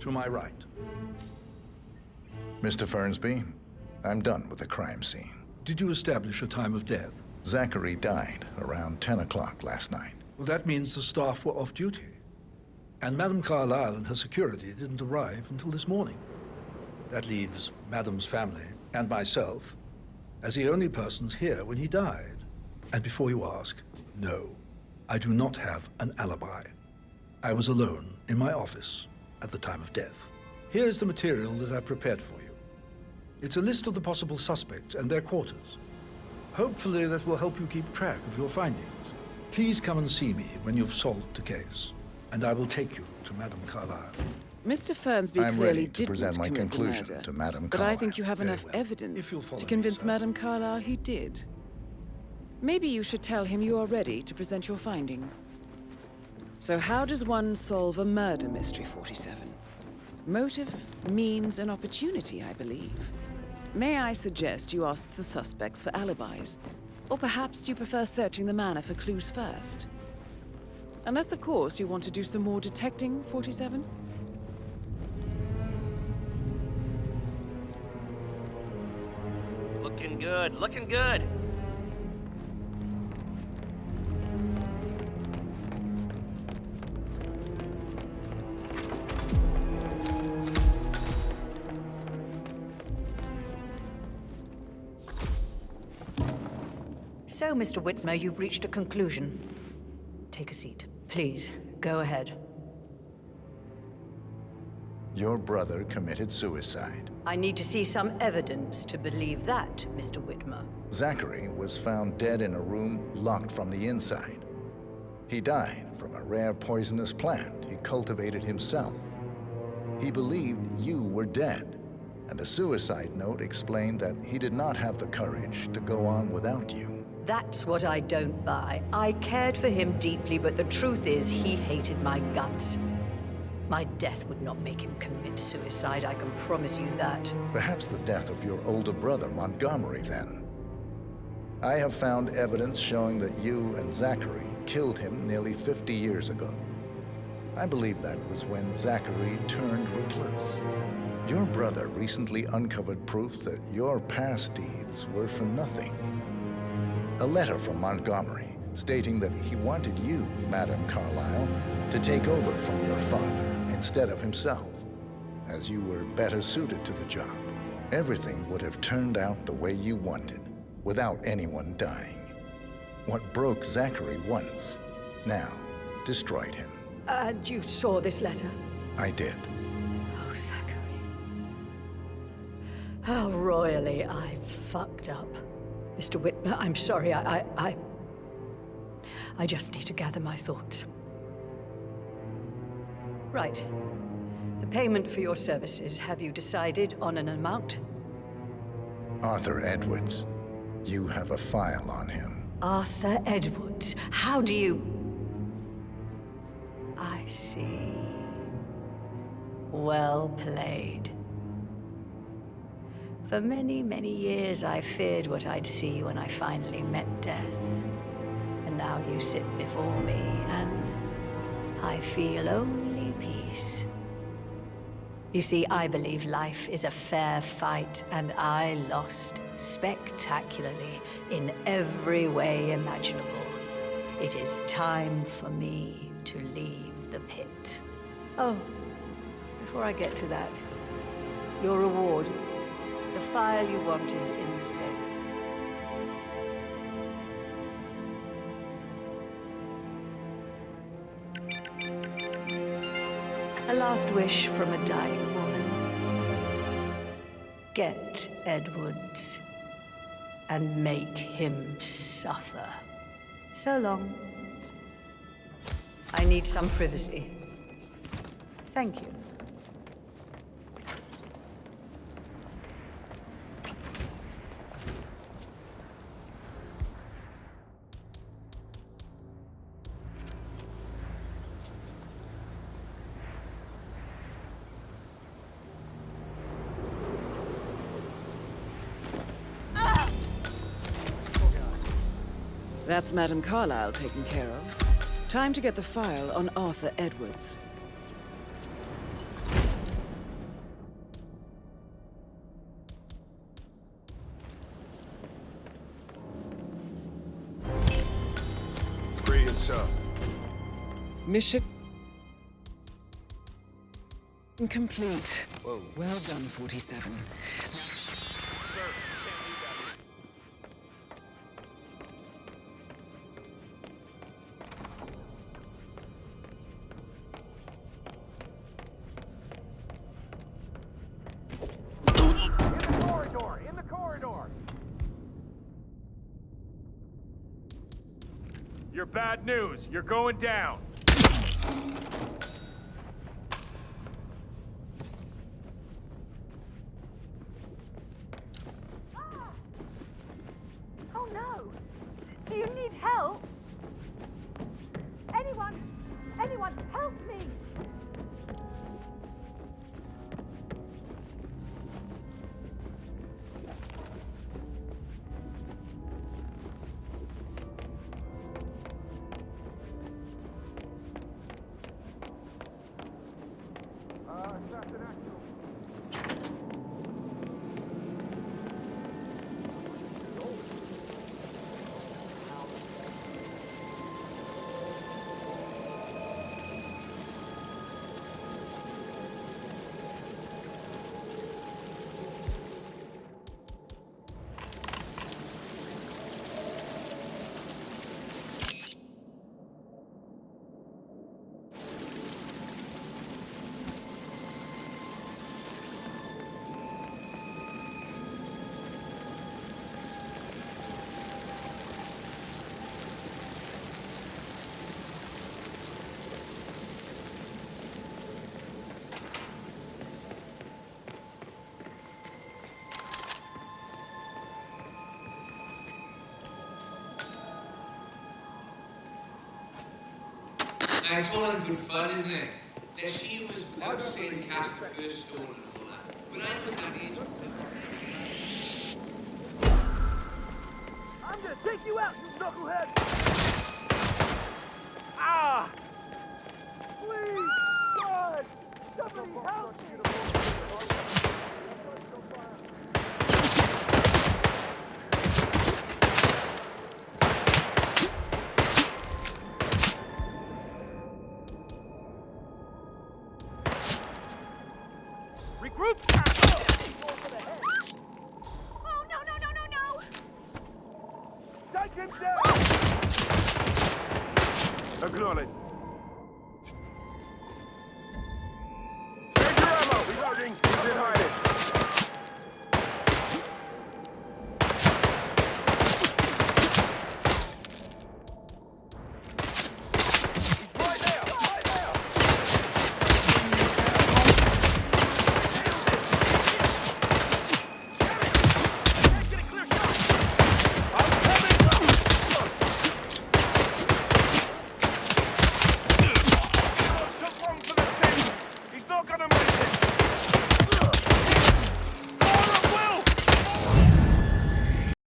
To my right. Mr. Fernsby, I'm done with the crime scene. Did you establish a time of death? Zachary died around 10 o'clock last night. Well, that means the staff were off duty. And Madame Carlyle and her security didn't arrive until this morning. That leaves Madame's family and myself as the only persons here when he died. And before you ask, no, I do not have an alibi. I was alone in my office at the time of death. Here's the material that I've prepared for you. It's a list of the possible suspects and their quarters. Hopefully that will help you keep track of your findings. Please come and see me when you've solved the case, and I will take you to Madame Carlyle. Mr. Fernsby I'm clearly ready to didn't present my commit the conclusion murder, to Madame but Carlyle. I think you have Very enough well. evidence If you'll follow to me, convince sir. Madame Carlyle he did. Maybe you should tell him you are ready to present your findings. So how does one solve a murder mystery, 47? Motive, means, and opportunity, I believe. May I suggest you ask the suspects for alibis? Or perhaps do you prefer searching the manor for clues first? Unless, of course, you want to do some more detecting, 47? Looking good, looking good. So, Mr. Whitmer, you've reached a conclusion. Take a seat. Please, go ahead. Your brother committed suicide. I need to see some evidence to believe that, Mr. Whitmer. Zachary was found dead in a room locked from the inside. He died from a rare poisonous plant he cultivated himself. He believed you were dead, and a suicide note explained that he did not have the courage to go on without you. That's what I don't buy. I cared for him deeply, but the truth is he hated my guts. My death would not make him commit suicide, I can promise you that. Perhaps the death of your older brother, Montgomery, then. I have found evidence showing that you and Zachary killed him nearly 50 years ago. I believe that was when Zachary turned recluse. Your brother recently uncovered proof that your past deeds were for nothing. A letter from Montgomery stating that he wanted you, Madame Carlyle, to take over from your father instead of himself, as you were better suited to the job. Everything would have turned out the way you wanted, without anyone dying. What broke Zachary once, now destroyed him. And you saw this letter? I did. Oh, Zachary. How royally I fucked up. Mr. Whitmer, I'm sorry, I just need to gather my thoughts. Right. The payment for your services, have you decided on an amount? Arthur Edwards. You have a file on him. Arthur Edwards. How do you... I see. Well played. For many, many years, I feared what I'd see when I finally met death. And now you sit before me, and I feel only peace. You see, I believe life is a fair fight, and I lost spectacularly in every way imaginable. It is time for me to leave the pit. Oh, before I get to that, your reward. The file you want is in the safe. A last wish from a dying woman. Get Edwards and make him suffer. So long. I need some privacy. Thank you. That's Madame Carlyle taken care of. Time to get the file on Arthur Edwards. What's up? Mission complete. Whoa. Well done, 47. In the corridor! You're bad news. You're going down. Oh no! Do you need help? Anyone, help me! Now, it's all in good fun, isn't it? Now, she was without sin cast the first stone and all that. When I was that age... I'm gonna take you out, you knucklehead! Ah! Please! God! Somebody help me! Regroup! Oh no! Take him down! Acknowledge. Change your ammo! Reloading! He's in hiding.